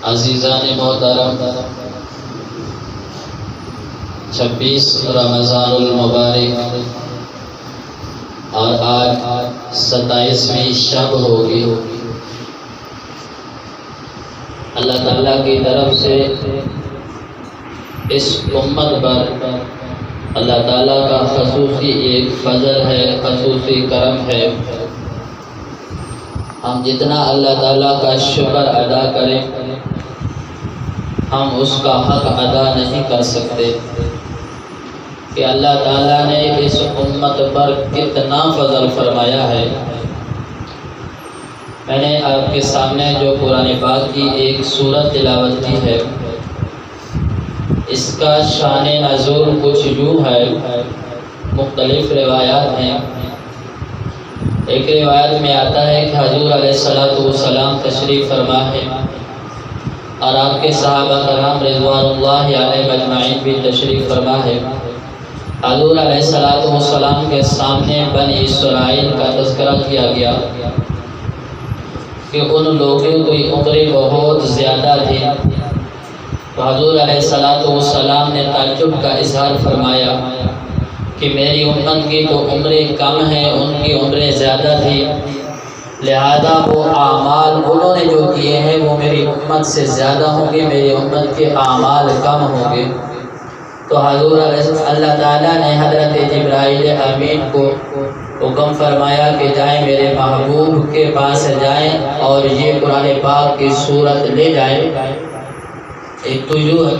عزیزان محترم، 26 رمضان المبارک اور آج 27ویں شب ہوگی۔ اللہ تعالیٰ کی طرف سے اس امت پر اللہ تعالیٰ کا خصوصی ایک فضل ہے، خصوصی کرم ہے۔ ہم جتنا اللہ تعالیٰ کا شکر ادا کریں ہم اس کا حق ادا نہیں کر سکتے کہ اللہ تعالیٰ نے اس امت پر کتنا فضل فرمایا ہے۔ میں نے آپ کے سامنے جو قرآن پاک کی ایک سورت تلاوت کی ہے، اس کا شان نزول کچھ یوں ہے، مختلف روایات ہیں۔ ایک روایت میں آتا ہے کہ حضور علیہ السلام تشریف فرما ہے اور آپ کے صحابہ کرام رضوان اللہ علیہ اجمعین بھی تشریف فرما ہے۔ حضور علیہ السلام کے سامنے بنی اسرائیل کا تذکرہ کیا گیا کہ ان لوگوں کی عمریں بہت زیادہ تھی، تو حضور علیہ السلام نے تعجب کا اظہار فرمایا کہ میری امت کی تو عمریں کم ہیں، ان کی عمریں زیادہ تھی، لہذا وہ اعمال انہوں نے جو کیے ہیں وہ میری امت سے زیادہ ہوں گے، میری امت کے اعمال کم ہوں گے۔ تو حضور اللہ تعالیٰ نے حضرت جبرائیل امین کو حکم فرمایا کہ جائیں میرے محبوب کے پاس جائیں اور یہ قرآن پاک کی سورت لے جائیں۔ ایک تو یوں ہے،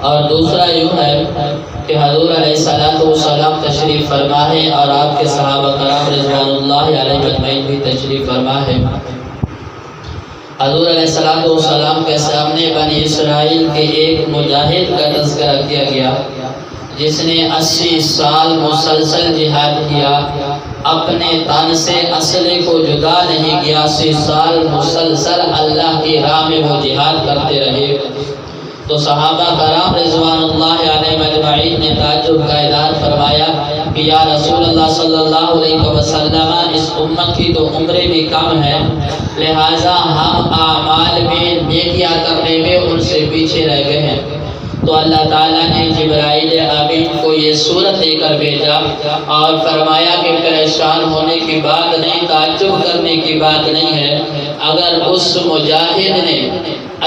اور دوسرا یوں ہے کہ حضور علیہ السلام تشریف فرما ہے اور آپ کے صحابہ کرام رضوان اللہ علیہ اجمعین بھی تشریف فرما ہے۔ حضور علیہ السلام کے سامنے بنی اسرائیل کے ایک مجاہد کا تذکرہ کیا گیا جس نے 80 سال مسلسل جہاد کیا، اپنے تن سے اسلحے کو جدا نہیں کیا، 80 سال مسلسل اللہ کی راہ میں وہ جہاد کرتے رہے۔ تو صحابہ کرام رضوان اللہ علیہ اجمعین نے تعجب کا اظہار فرمایا کہ یا رسول اللہ صلی اللہ علیہ وسلم، اس امت کی تو عمریں بھی کم ہے، لہٰذا ہم اعمال میں نیکیاں کرنے میں ان سے پیچھے رہ گئے ہیں۔ تو اللہ تعالیٰ نے جبرائیل امین کو یہ سورت دے کر بھیجا اور فرمایا کہ پریشان ہونے کی بات نہیں، تعجب کرنے کی بات نہیں ہے، اگر اس مجاہد نے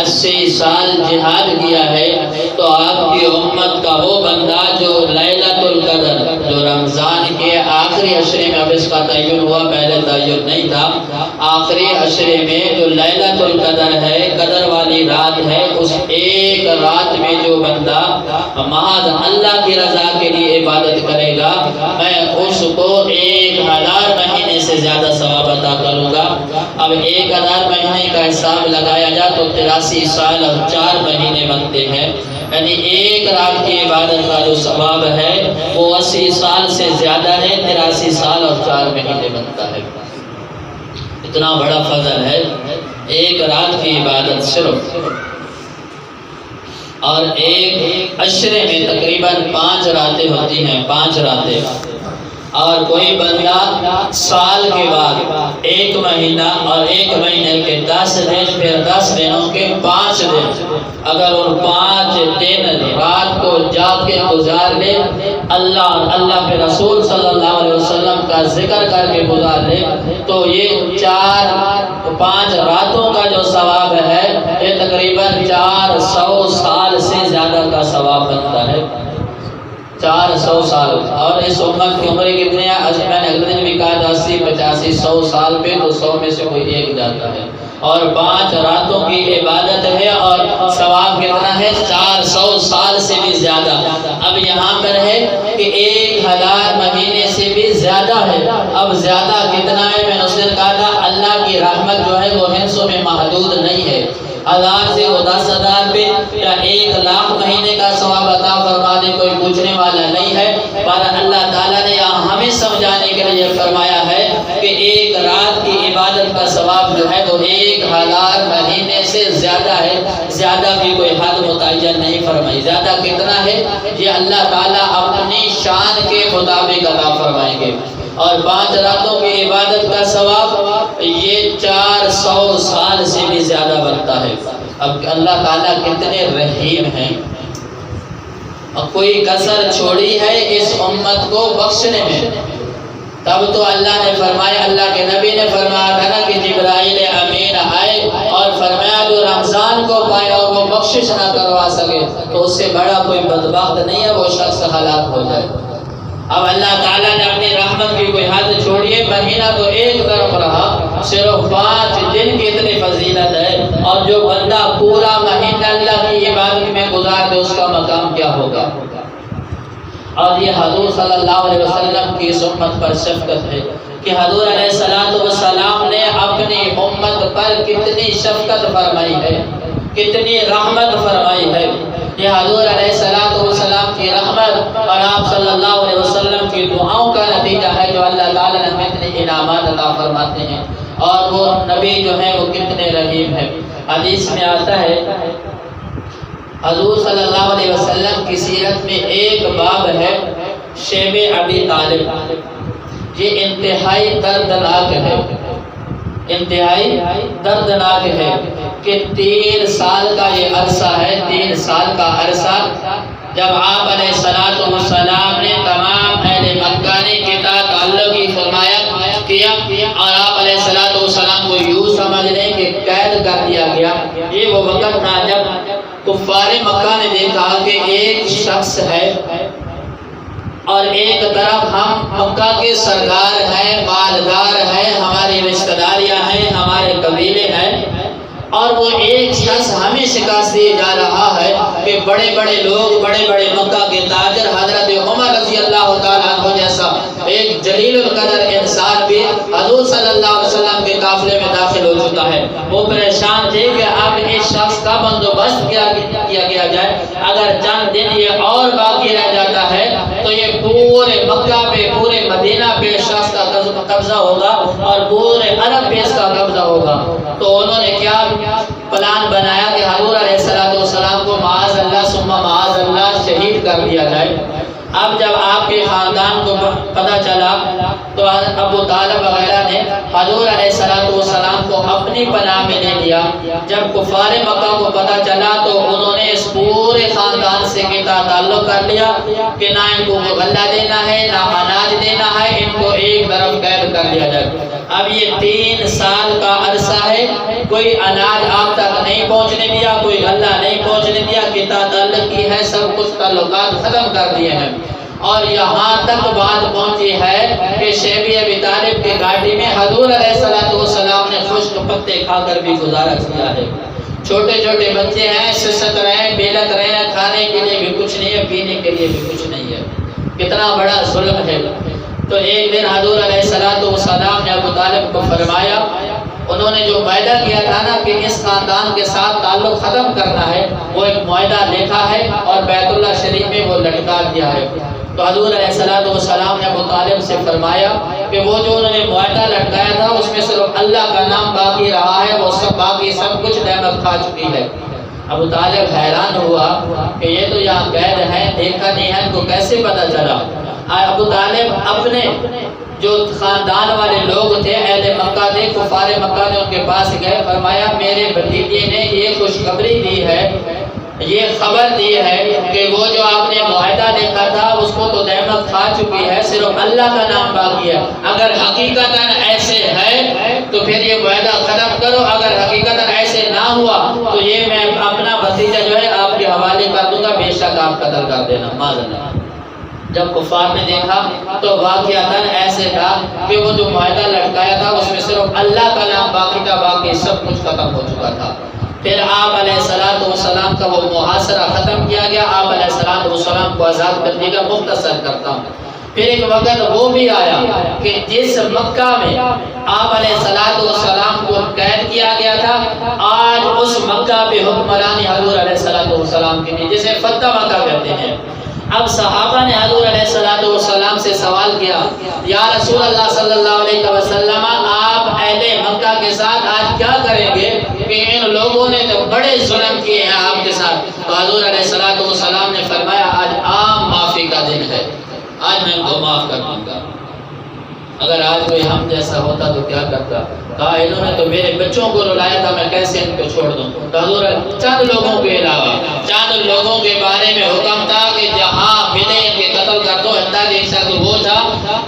80 سال جہاد کیا ہے تو آپ کی امت کا وہ بندہ جو لیلۃ القدر، جو رمضان کے آخری عشرے میں، اب اس کا تعین ہوا، پہلے تعین نہیں تھا، آخری عشرے میں جو لیلۃ القدر ہے، قدر والی رات ہے، اس ایک رات میں جو بندہ محض اللہ کی رضا کے لیے عبادت کرے گا، میں اس کو 1000 مہینے سے زیادہ ثواب عطا کروں گا۔ اب 1000 مہینے کا حساب لگایا جائے تو 83 سال اور 4 مہینے بنتے ہیں، یعنی ایک رات کی عبادت کا جو ثواب ہے وہ 80 سال سے زیادہ ہے، 83 سال اور 4 مہینے بنتا ہے۔ اتنا بڑا فضل ہے ایک رات کی عبادت صرف، اور ایک عشرے میں تقریباً 5 راتیں ہوتی ہیں، 5 راتیں، اور کوئی بندہ سال کے بعد 1 مہینہ اور 1 مہینے کے 10 دن، پھر 10 دنوں کے 5 دن، اگر ان 5 دن رات کو جاگ کے گزار لے، اللہ کے رسول صلی اللہ علیہ وسلم کا ذکر کر کے گزار لے، تو یہ 5 راتوں کا جو ثواب ہے یہ تقریباً 400 سال سے زیادہ کا ثواب بنتا ہے، 400 سال۔ اور اس امت کی عمریں کتنے ہیں؟ میں نے اگلے دن بھی کہا 80 85 100 سال پہ، تو 100 میں سے کوئی ایک جاتا ہے، اور 5 راتوں کی عبادت ہے اور ثواب کتنا ہے؟ 400 سال سے بھی زیادہ۔ اب یہاں پر ہے کہ 1000 مہینے سے بھی زیادہ ہے۔ اب زیادہ کتنا ہے؟ میں نے اس دن کہا تھا اللہ کی رحمت جو ہے وہ ہندسوں میں محدود نہیں ہے، 1000 سے وہ 10,000 پہ یا 1,00,000 مہینے کا ثواب عطا فرما دے، کوئی پوچھنے والا نہیں ہے۔ پر اللہ تعالیٰ نے یہاں ہمیں سمجھانے کے لیے فرمایا ہے کہ ایک رات کی عبادت کا ثواب جو ہے وہ 1000 مہینے سے زیادہ ہے، زیادہ بھی کوئی حد متعین نہیں فرمائی۔ زیادہ کتنا ہے یہ اللہ تعالیٰ اپنی شان کے مطابق عطا فرمائیں گے۔ اور 5 راتوں کی عبادت کا ثواب یہ 400 سال سے بھی زیادہ بنتا ہے۔ اب اللہ تعالیٰ کتنے رحیم ہیں، اور کوئی کسر چھوڑی ہے اس امت کو بخشنے میں۔ تب تو اللہ نے فرمایا، اللہ کے نبی نے فرمایا تھا نا کہ جبرائیل امین آئے اور فرمایا جو رمضان کو پائے اور وہ بخشش نہ کروا سکے تو اس سے بڑا کوئی بدبخت نہیں ہے، وہ شخص ہلاک ہو جائے۔ اب اللہ تعالیٰ نے اپنی رحمت کی کوئی حد چھوڑیے، مہینہ تو ایک طرف رہا، صرف 5 دن کی اتنی فضیلت ہے، اور جو بندہ پورا مہینہ اللہ کی عبادت میں گزار دے اس کا مقام کیا ہوگا۔ اور یہ حضور صلی اللہ علیہ وسلم کی اس امت پر شفقت ہے کہ حضور علیہ السلام نے اپنی امت پر کتنی شفقت فرمائی ہے، کتنی رحمت فرمائی ہے۔ یہ حضور علیہ السلام کی رحمت اور آپ صلی اللہ علیہ وسلم کی دعاؤں کا نتیجہ ہے جو اللہ تعالیٰ نے ہمیں اتنے انعامات عطا فرماتے ہیں، اور وہ نبی جو ہیں وہ کتنے رحیم ہیں۔ حدیث میں آتا ہے حضور صلی اللہ علیہ وسلم کی سیرت میں ایک باب ہے شیب ابی طالب، یہ انتہائی دردناک ہے، انتہائی دردناک ہے کہ 3 سال کا یہ عرصہ ہے، 3 سال کا عرصہ جب آپ علیہ السلام نے تمام اہل مکہ نے کتاب تعلق کی فرمایا کیا، اور آپ علیہ السلام کو یوں سمجھ لیں کہ قید کر دیا گیا۔ یہ وہ وقت تھا جب کفار مکہ نے دیکھا کہ ایک شخص ہے اور ایک طرف ہم مکہ کے سردار ہیں، مالدار ہیں، ہماری رشتہ داریاں ہیں، ہمارے قبیلے ہیں، اور وہ ایک شخص ہمیں شکست دیے جا رہا ہے کہ بڑے بڑے لوگ، بڑے بڑے مکہ کے تاجر حضرت عمر رضی اللہ تعالیٰ عنہ جیسا ایک جلیل القدر انسان بھی حضور صلی اللہ علیہ وسلم کے قافلے میں داخل ہو چکا ہے۔ وہ پریشان تھے کہ اب اس شخص کا بندوبست کیا جائے، اگر چند دن یہ اور باقی رہ جاتا ہے تو یہ پورے مکہ پہ، پورے مدینہ پہ شخص کا قبضہ ہوگا اور پورے عرب پہ اس کا قبضہ ہوگا۔ تو انہوں نے کیا پلان بنایا کہ حضور علیہ السلام کو معاذ اللہ ثم معاذ اللہ شہید کر دیا جائے۔ اب جب آپ کے خاندان کو پتہ چلا تو ابو طالب وغیرہ نے حضور علیہ السلام کو اپنی پناہ میں لے لیا۔ جب کفار مکہ کو پتہ چلا تو انہوں نے اس پورے خاندان سے تعلق کر لیا کہ نہ ان کو غلہ دینا ہے، نہ اناج دینا ہے، ان کو ایک طرف قید کر لیا جائے۔ اب یہ 3 سال کا عرصہ ہے، کوئی اناج آپ تک نہیں پہنچنے دیا، کوئی غلہ نہیں پہنچنے دیا، کتاب تعلق کی ہے، سب کچھ تعلقات ختم کر دیے ہیں۔ اور یہاں تک بات پہنچی ہے کہ شیب ابی طالب کے گاڑی میں حضور علیہ السلام نے خشک پتے کھا کر بھی گزارا کیا ہے۔ چھوٹے چھوٹے بچے ہیں، سسک رہے ہیں، بیلت رہے ہیں، کھانے کے لیے بھی کچھ نہیں ہے، پینے کے لیے بھی کچھ نہیں ہے۔ کتنا بڑا ظلم ہے۔ تو ایک دن حضور علیہ السلام نے ابو طالب کو فرمایا، انہوں نے جو معاہدہ کیا تھا نا کہ اس خاندان کے ساتھ تعلق ختم کرنا ہے، وہ ایک معاہدہ لکھا ہے اور بیت اللہ شریف میں وہ لٹکا دیا ہے۔ تو حضور علیہ السلام نے ابو طالب سے فرمایا کہ وہ جو انہوں نے معاہدہ لٹکایا تھا اس میں صرف اللہ کا نام باقی رہا ہے، وہ سب باقی سب کچھ نعمت کھا چکی ہے۔ ابو طالب حیران ہوا کہ یہ تو یہاں قید ہے، دیکھا نہیں ہے، ان کو کیسے پتہ چلا۔ ابو طالب اپنے جو خاندان والے لوگ تھے، اہل مکہ تھے، کفار مکہ نے ان کے پاس گئے، فرمایا میرے بھتیجے نے یہ خوشخبری دی ہے، یہ خبر دی ہے کہ وہ جو آپ نے معاہدہ لکھا تھا اس کو تو نعمت کھا چکی ہے، صرف اللہ کا نام باقی ہے۔ اگر حقیقتاً ایسے ہے تو پھر یہ معاہدہ ختم کرو، اگر حقیقتاً ایسے نہ ہوا تو یہ میں اپنا بھتیجا جو ہے آپ کے حوالے کر دوں گا، بے شک آپ قتل کر دینا معاذ اللہ۔ جب کفار نے دیکھا تو واقعتاً ایسے تھا کہ وہ جو معاہدہ لٹکایا تھا اس میں صرف اللہ کا نام باقی تھا، باقی سب کچھ ختم ہو چکا تھا۔ پھر آپ علیہ السلام کا وہ محاصرہ ختم کیا گیا۔ آپ علیہ السلام کو آزاد کرنے کا مختصر کرتا ہوں۔ پھر ایک وقت وہ بھی آیا کہ جس مکہ میں آپ علیہ السلام کو قید کیا گیا تھا، آج اس مکہ پہ حکمرانی حضور علیہ السلام کی تھی، جسے فتح مکہ کہتے ہیں۔ اب صحابہ نے حضور علیہ السلام سے سوال کیا، یا رسول اللہ صلی اللہ علیہ وسلم، آپ اہل مکہ کے ساتھ آج کیا کریں گے کہ ان لوگوں نے تو بڑے ظلم کیے ہیں آپ کے ساتھ؟ تو حضور علیہ السلام نے فرمایا آج عام معافی کا دن ہے، آج میں ان کو معاف کر دوں گا۔ اگر آج کوئی ہم جیسا ہوتا تو کیا کرتا؟ کہا انہوں نے تو میرے بچوں کو رلایا تھا، میں کیسے ان کو چھوڑ دوں؟ تو حضور چند لوگوں کے علاوہ چند لوگوں کے بارے میں حکم تھا کہ جہاں ملے ان کے قتل کر دو۔ حتیٰ کہ ایک شخص وہ تھا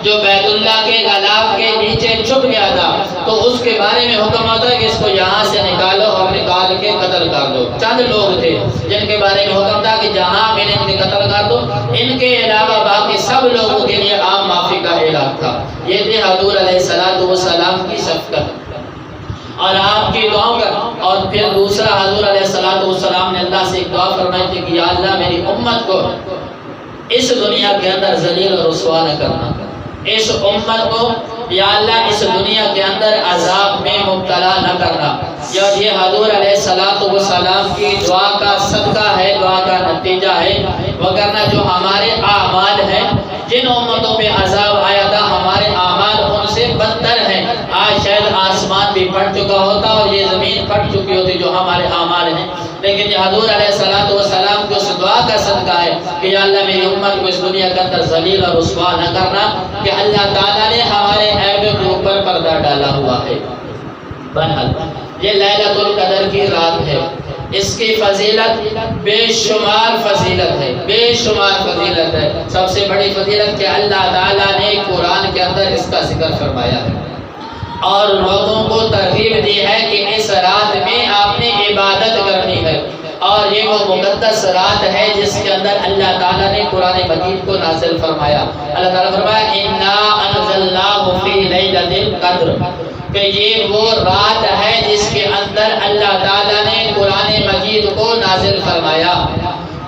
جو بیت اللہ کے غلاف کے نیچے چھپ گیا تھا، تو اس کے بارے میں حکم ہوتا ہے کہ اس کو یہاں سے نکالو اور نکال کے قتل کر دو۔ چند لوگ تھے جن کے بارے میں حکم تھا کہ جہاں ملے ان کے قتل کر دو۔ ان کے علاوہ باقی سب لوگوں کے لیے عام معافی کا اعلان تھا۔ یہ تھے حضور علیہ السلام کی شفقت اور آپ کی دعاؤں کا۔ اور پھر دوسرا، حضور علیہ السلام نے اللہ سے ایک دعا فرمائی تھی کہ یا اللہ میری امت کو اس دنیا کے اندر ذلیل اور رسوا نہ کرنا، اس امت کو یا اللہ اس دنیا کے اندر عذاب میں مبتلا نہ کرنا۔ یہ حضور علیہ السلام کی دعا کا صدقہ ہے، دعا کا نتیجہ ہے، وگرنہ جو ہمارے اعمال ہیں، جن امتوں پہ عذاب آیا تھا ہمارے اعمال ان سے بدتر ہیں۔ آج شاید آسمان بھی پھٹ چکا ہوتا اور یہ زمین پھٹ چکی ہوتی جو ہمارے اعمال ہیں، لیکن یہ حضور علیہ السلام کی اس دعا کا صدقہ ہے کہ یا اللہ میری امت کو اس دنیا کے اندر ذلیل اور رسوا نہ کرنا، کہ اللہ تعالیٰ نے ہمارے عیبوں کے اوپر پردہ ڈالا ہوا ہے۔ بہرحال یہ لیلۃ القدر کی رات ہے، اس کی فضیلت بے شمار فضیلت ہے، بے شمار فضیلت ہے۔ سب سے بڑی فضیلت کہ اللہ تعالیٰ نے قرآن کے اندر اس کا ذکر فرمایا ہے اور لوگوں کو ترغیب دی ہے کہ اس رات میں آپ نے عبادت کرنی ہے، اور یہ وہ مقدس رات ہے جس کے اندر اللہ تعالیٰ نے قرآن مجید کو نازل فرمایا۔ اللہ تعالیٰ فرمایا اِنَّا أَنزَلْنَاهُ فِي لَيْلَةِ الْقَدْرِ، کہ یہ وہ رات ہے جس کے اندر اللہ تعالیٰ نے قرآن مجید کو نازل فرمایا۔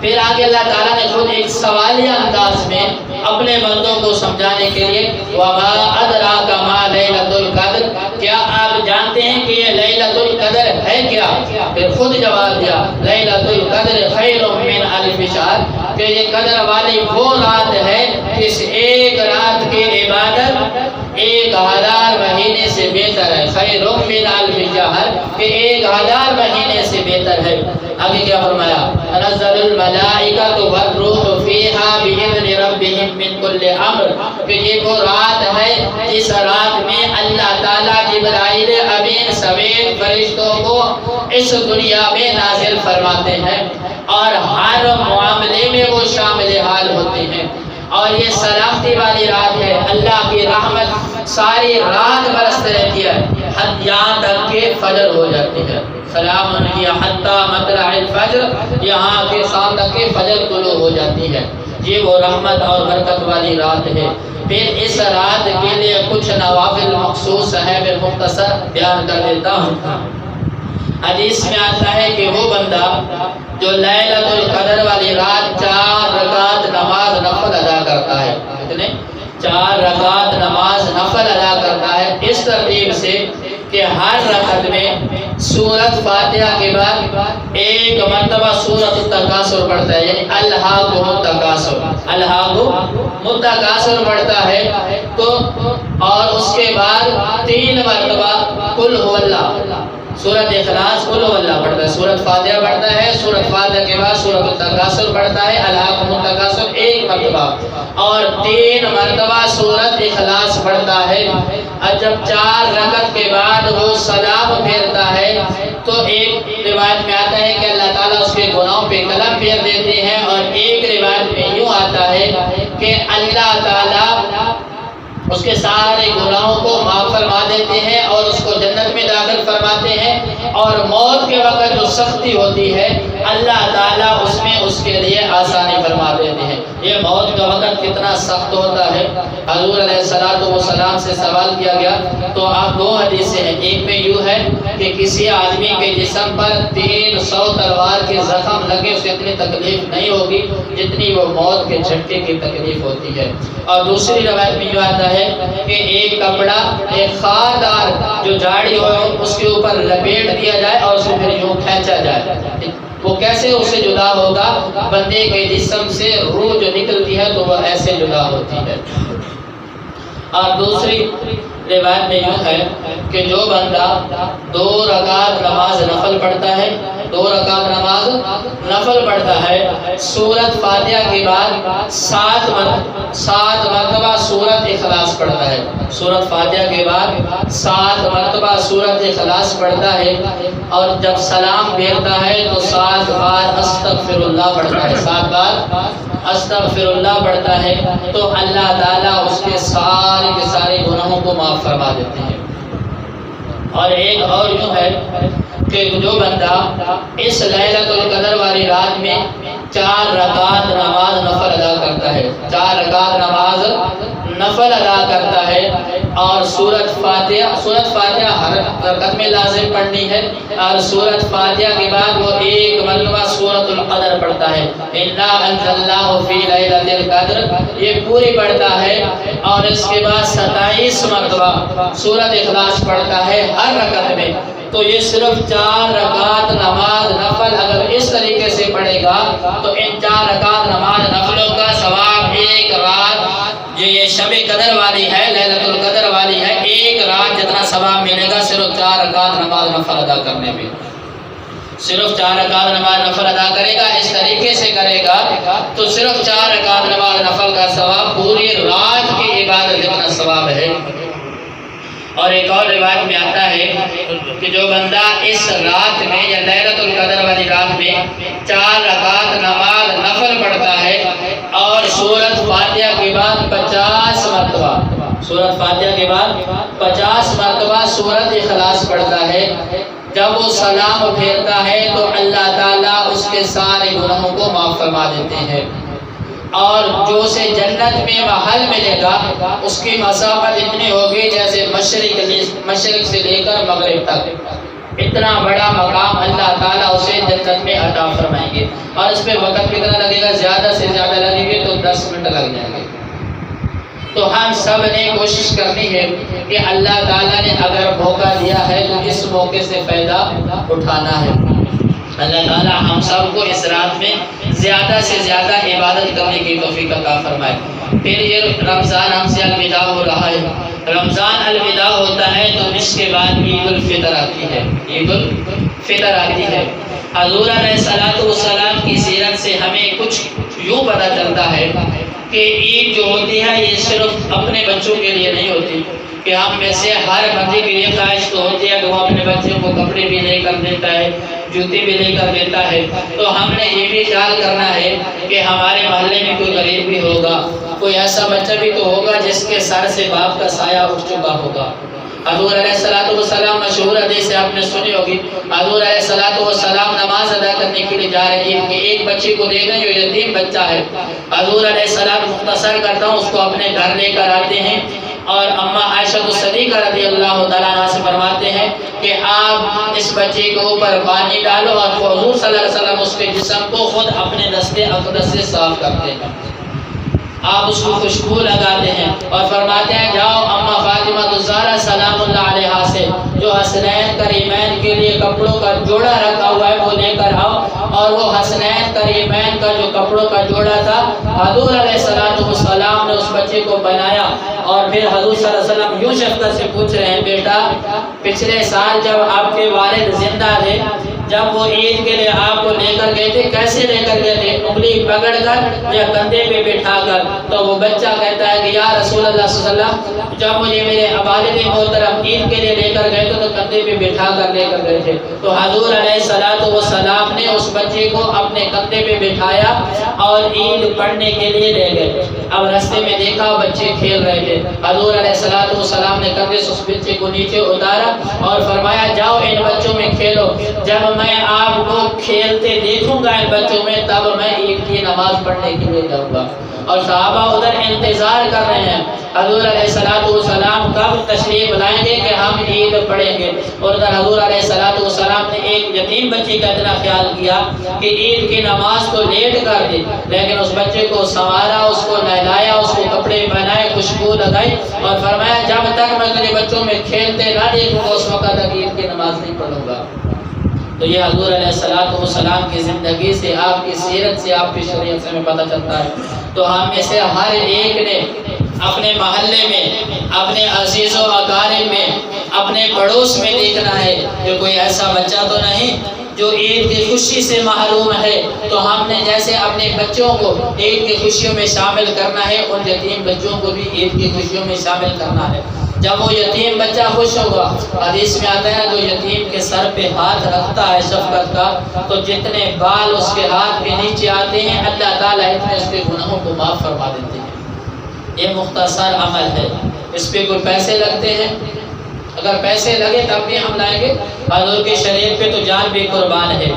پھر آگے اللہ تعالیٰ نے خود ایک سوالیہ انداز میں اپنے بندوں کو سمجھانے کے لیے وَمَا أَدْرَاكَ مَا لَيْلَةُ الْقَدْرِ، کیا آپ جانتے ہیں کہ یہ لیلۃ القدر ہے کیا؟ پھر خود جواب دیا لیلۃ القدر خیر من الف شہر، کہ یہ قدر والی وہ رات ہے اس ایک رات کی عبادت 1000 مہینے سے بہتر ہے۔ خیر من الف شہر، کہ 1000 مہینے سے بہتر ہے۔ آگے کیا فرمایا؟ تنزل الملائکۃ والروح فیہا بإذن ربہم من کل امر، کہ یہ وہ رات ہے جس رات میں اللہ تعالیٰ جبرائیل امین سمیت فرشتوں کو اس دنیا میں نازل فرماتے ہیں اور ہر معاملے میں وہ شامل حال ہوتے ہیں۔ اور یہ سلامتی والی رات ہے، اللہ کی رحمت ساری رات برستے رہتی ہے یہاں تک کہ فجر ہو جاتی ہے۔ سلام علیہ حتی مطلع الفجر، یہاں کے شام تک کہ فجر طلوع ہو جاتی ہے۔ یہ وہ رحمت اور برکت والی رات ہے۔ پھر اس رات کے لیے کچھ نوافل مخصوص ہے، میں مختصر بیان کر دیتا ہوں۔ حدیث میں آتا ہے کہ وہ بندہ جو لیلۃ القدر والی رات 4 رکعت نماز نفل ادا کرتا ہے، کتنے؟ 4 رکعت نماز نفل ادا کرتا ہے، اس ترتیب سے کہ ہر رکعت میں سورۃ فاتحہ کے بعد ایک مرتبہ سورۃ التکاثر پڑھتا ہے، یعنی الہاکم التکاثر، الہاکم التکاثر پڑھتا ہے تو، اور اس کے بعد 3 مرتبہ قل هو اللہ، سورۃ اخلاص قل هو اللہ پڑھتا ہے، سورۃ فاتحہ پڑھتا ہے، سورۃ فاتحہ کے بعد سورۃ التکاثر پڑھتا ہے، الہاکم التکاثر 1 مرتبہ، اور 3 مرتبہ سورۃ اخلاص پڑھتا ہے۔ اور جب 4 رکعت کے بعد وہ سلام پھیرتا ہے تو ایک روایت میں آتا ہے کہ اللہ تعالیٰ اس کے گناہوں پہ قلم پھیر دیتے ہیں، اور ایک روایت میں یوں آتا ہے کہ اللہ تعالیٰ اس کے سارے گناہوں کو معاف فرما دیتے ہیں اور اس کو جنت میں داخل فرماتے ہیں، اور موت کے وقت جو سختی ہوتی ہے اللہ تعالیٰ اس میں اس کے لیے آسانی فرما دیتے ہیں۔ یہ موت کا وقت کتنا سخت ہوتا ہے۔ حضور علیہ السلام سے سوال کیا گیا تو آپ 2 حدیثیں ہیں، ایک میں یوں ہے کہ کسی آدمی کے جسم پر 300 تلوار کے زخم لگے اسے اتنی تکلیف نہیں ہوگی جتنی وہ موت کے جھٹکے کی تکلیف ہوتی ہے، اور دوسری روایت میں یوں آتا ہے کہ ایک کپڑا ایک خاردار جو جھاڑی ہو اس کے اوپر لپیٹ دیا جائے اور اسے پھر یوں کھینچا جائے، وہ کیسے اسے جدا ہوگا؟ بندے کے جسم سے روح جو نکلتی ہے تو وہ ایسے جدا ہوتی ہے۔ اور دوسری روایت میں یوں ہے کہ جو بندہ 2 رکعت نماز نفل پڑھتا ہے، 2 رکعت نماز نفل پڑھتا ہے سورت فاتحہ کے بعد 7 مرتبہ سورت اخلاص پڑھتا ہے. سورت فاتحہ کے بعد 7 مرتبہ سورت اخلاص پڑھتا ہے اور جب سلام پھیرتا ہے تو 7 بار استغفر اللہ پڑھتا ہے. 7 بار استغفر اللہ پڑھتا ہے تو اللہ تعالیٰ اس کے سارے گناہوں کو معاف فرما دیتے ہیں. اور ایک اور یوں ہے کہ جو بندہ اس لیلۃ القدر والی رات میں 4 رکعت نماز نفل ادا کرتا ہے، 4 رکعت نماز نفل ادا کرتا ہے اور سورت فاتحہ ہر رکعت میں لازم پڑھنی ہے اور سورت فاتحہ کے بعد وہ 1 مرتبہ سورت القدر پڑھتا ہے. انا انزلناہ فی لیلۃ القدر یہ پوری پڑھتا ہے اور اس کے بعد 27 مرتبہ سورت اخلاص پڑھتا ہے ہر رکعت میں. تو یہ صرف 4 رکعت نماز نفل اگر اس طریقے سے پڑھے گا تو ان 4 رکعت نماز نفلوں کا ثواب ایک رات جو یہ شب قدر والی ہے لیلۃ القدر والی ہے ایک رات جتنا ثواب ملے گا صرف 4 رکعت نماز نفل ادا کرنے میں. صرف 4 رکعت نماز نفل ادا کرے گا اس طریقے سے کرے گا تو صرف 4 رکعت نماز نفل کا ثواب پوری رات کی عبادت جتنا ثواب ہے. اور ایک اور روایت میں آتا ہے کہ جو بندہ اس رات میں یا لیلۃ القدر والی رات میں 4 رکعت نماز نفل پڑھتا ہے اور سورت فاتحہ کے بعد 50 مرتبہ سورت فاتحہ کے بعد 50 مرتبہ سورت اخلاص پڑھتا ہے جب وہ سلام پھیرتا ہے تو اللہ تعالیٰ اس کے سارے گناہوں کو معاف فرما دیتے ہیں اور جو اسے جنت میں محل ملے گا اس کی مسافت اتنی ہوگی جیسے مشرق سے لے کر مغرب تک. اتنا بڑا مقام اللہ تعالیٰ اسے جنت میں عطا فرمائیں گے. اور اس پہ وقت کتنا لگے گا؟ زیادہ سے زیادہ لگیں گے تو 10 منٹ لگ جائیں گے. تو ہم سب نے کوشش کرنی ہے کہ اللہ تعالیٰ نے اگر موقع دیا ہے تو اس موقع سے فائدہ اٹھانا ہے. اللہ تعالیٰ ہم سب کو اس رات میں زیادہ سے زیادہ عبادت کرنے کی توفیق عطا فرمائے. پھر یہ رمضان ہم سے الوداع ہو رہا ہے. رمضان الوداع ہوتا ہے تو اس کے بعد عید الفطر آتی ہے. عید الفطر آتی ہے. حضور علیہ الصلوۃ والسلام کی سیرت سے ہمیں کچھ یوں پتہ چلتا ہے کہ عید جو ہوتی ہے یہ صرف اپنے بچوں کے لیے نہیں ہوتی کہ ہم میں سے ہر بندے کے لیے خواہش تو ہوتی ہے کہ وہ اپنے بچوں کو کپڑے بھی لے کر دیتا ہے، جوتے بھی لے کر دیتا ہے. تو ہم نے یہ بھی خیال کرنا ہے کہ ہمارے محلے میں کوئی غریب بھی ہوگا، کوئی ایسا بچہ بھی تو ہوگا جس کے سر سے باپ کا سایہ اٹھ چکا ہوگا. حضور علیہ الصلوۃ والسلام مشہور حدیث سے آپ نے سنی ہوگی. حضور علیہ الصلوۃ والسلام نماز ادا کرنے کے لیے جا رہے ہیں کہ ایک بچے کو دیکھیں جو یتیم بچہ ہے. حضور علیہ السلام مختصر کرتا ہوں اس کو اپنے گھر لے کر آتے ہیں اور اماں عائشہ صدیقہ رضی اللہ تعالیٰ عنہا سے فرماتے ہیں کہ آپ اس بچے کے اوپر پانی ڈالو اور حضور صلی اللہ علیہ وسلم اس کے جسم کو خود اپنے دست اقدس سے صاف کرتے ہیں. آپ اس کو خوشبو لگاتے ہیں اور فرماتے ہیں جاؤ اماں فاطمہ الزہرا سلام اللہ علیہا سے جو حسنین کریمین کے لیے کپڑوں کا جوڑا رکھا ہوا ہے وہ لے کر آؤ. اور وہ حسنین کریمین کا جو کپڑوں کا جوڑا تھا حضور علیہ السلام نے اس بچے کو بنایا اور پھر حضور صلی اللہ علیہ وسلم یوں شفقت سے پوچھ رہے ہیں بیٹا پچھلے سال جب آپ کے والد زندہ تھے جب وہ عید کے لیے آپ کو لے کر گئے تھے کیسے لے کر گئے تھے؟ انگلی پکڑ کر یا کندھے پہ بٹھا کر؟ تو وہ بچہ کہتا ہے کہ یا رسول اللہ صلی اللہ علیہ وسلم جب مجھے میرے والد محترم عید کے لیے لے کر گئے تو کندھے پہ بٹھا کر لے کر گئے تھے. تو حضور علیہ السلام نے اس بچے کو اپنے کندھے پہ بٹھایا اور عید پڑھنے کے لیے لے گئے. اب راستے میں دیکھا بچے کھیل رہے تھے. حضور علیہ السلام نے کندھے سے اس بچے کو نیچے اتارا اور فرمایا جاؤ ان بچوں میں کھیلو، جب میں آپ کو کھیلتے دیکھوں گا ان بچوں میں تب میں عید کی نماز پڑھنے کے لیے جاؤں گا. اور صحابہ ادھر انتظار کر رہے ہیں حضور علیہ السلام کب تشریف لائیں گے کہ ہم عید پڑھیں گے. اور ادھر حضور علیہ السلام نے ایک یتیم بچے کا اتنا خیال کیا کہ عید کی نماز تو لیٹ کر دی لیکن اس بچے کو سنوارا، اس کو نہلایا، اس کو کپڑے پہنائے، خوشبو لگائی اور فرمایا جب تک میں تیرے بچوں میں کھیلتے نہ دیکھوں گا اس وقت تک عید کی نماز نہیں پڑھوں گا. تو یہ حضور علیہ السلام کی زندگی سے، آپ کی سیرت سے، آپ کی شریعت سے ہمیں پتہ چلتا ہے. تو ہم میں سے ہر ایک نے اپنے محلے میں، اپنے عزیز و اقارب میں، اپنے پڑوس میں دیکھنا ہے کہ کوئی ایسا بچہ تو نہیں جو عید کی خوشی سے محروم ہے، تو ہم نے جیسے اپنے بچوں کو عید کی خوشیوں میں شامل کرنا ہے، ان یتیم بچوں کو بھی عید کی خوشیوں میں شامل کرنا ہے۔ جب وہ یتیم بچہ خوش ہوگا، حدیث میں آتا ہے جو یتیم کے سر پہ ہاتھ رکھتا ہے شفقت کا، تو جتنے بال اس کے ہاتھ کے نیچے آتے ہیں اللہ تعالیٰ اتنے اس کے گناہوں کو معاف فرما دیتے ہیں۔ یہ مختصر عمل ہے، اس پہ کوئی پیسے لگتے ہیں؟ اگر پیسے لگے تب بھی ہم لائیں گے، حضور کی شریعت پہ تو جان بھی قربان ہے،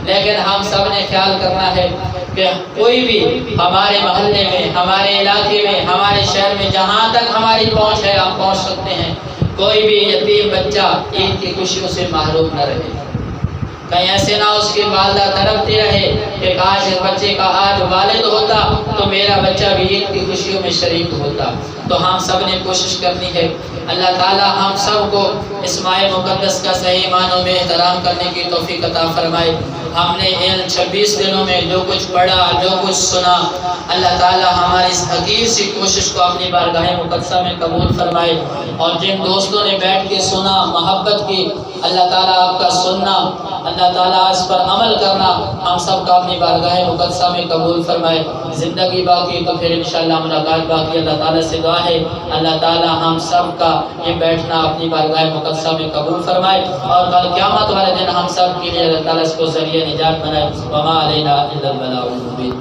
لیکن ہم سب نے خیال کرنا ہے کہ کوئی بھی ہمارے محلے میں، ہمارے علاقے میں، ہمارے شہر میں جہاں تک ہماری پہنچ ہے ہم پہنچ سکتے ہیں، کوئی بھی یتیم بچہ عید کی خوشیوں سے محروم نہ رہے۔ کہیں ایسے نہ اس کی والدہ تڑپتی رہے کہ کاش اس بچے کا آج والد ہوتا تو میرا بچہ بھی عید کی خوشیوں میں شریک ہوتا۔ تو ہم سب نے کوشش کرنی ہے، اللہ تعالی ہم سب کو اس ماہ مقدس کا صحیح معنوں میں احترام کرنے کی توفیق عطا فرمائے۔ ہم نے ان 26 دنوں میں جو کچھ پڑھا، جو کچھ سنا، اللہ تعالی ہماری اس حقیر سی کوشش کو اپنی بارگاہ مقدسہ میں قبول فرمائے، اور جن دوستوں نے بیٹھ کے سنا، محبت کی، اللہ تعالیٰ آپ کا سننا، اللہ تعالیٰ اس پر عمل کرنا ہم سب کا اپنی بارگاہ مقدسہ میں قبول فرمائے۔ زندگی باقی تو پھر انشاءاللہ ملاقات باقی۔ اللہ تعالیٰ سے دعا ہے اللہ تعالیٰ ہم سب کا یہ بیٹھنا اپنی بارگاہ مقدسہ میں قبول فرمائے، اور کل قیامت والے دن ہم سب کے لیے اللہ تعالیٰ اس کو ذریعہ نجات بنائے۔ وما علینا الا البلاغ المبین۔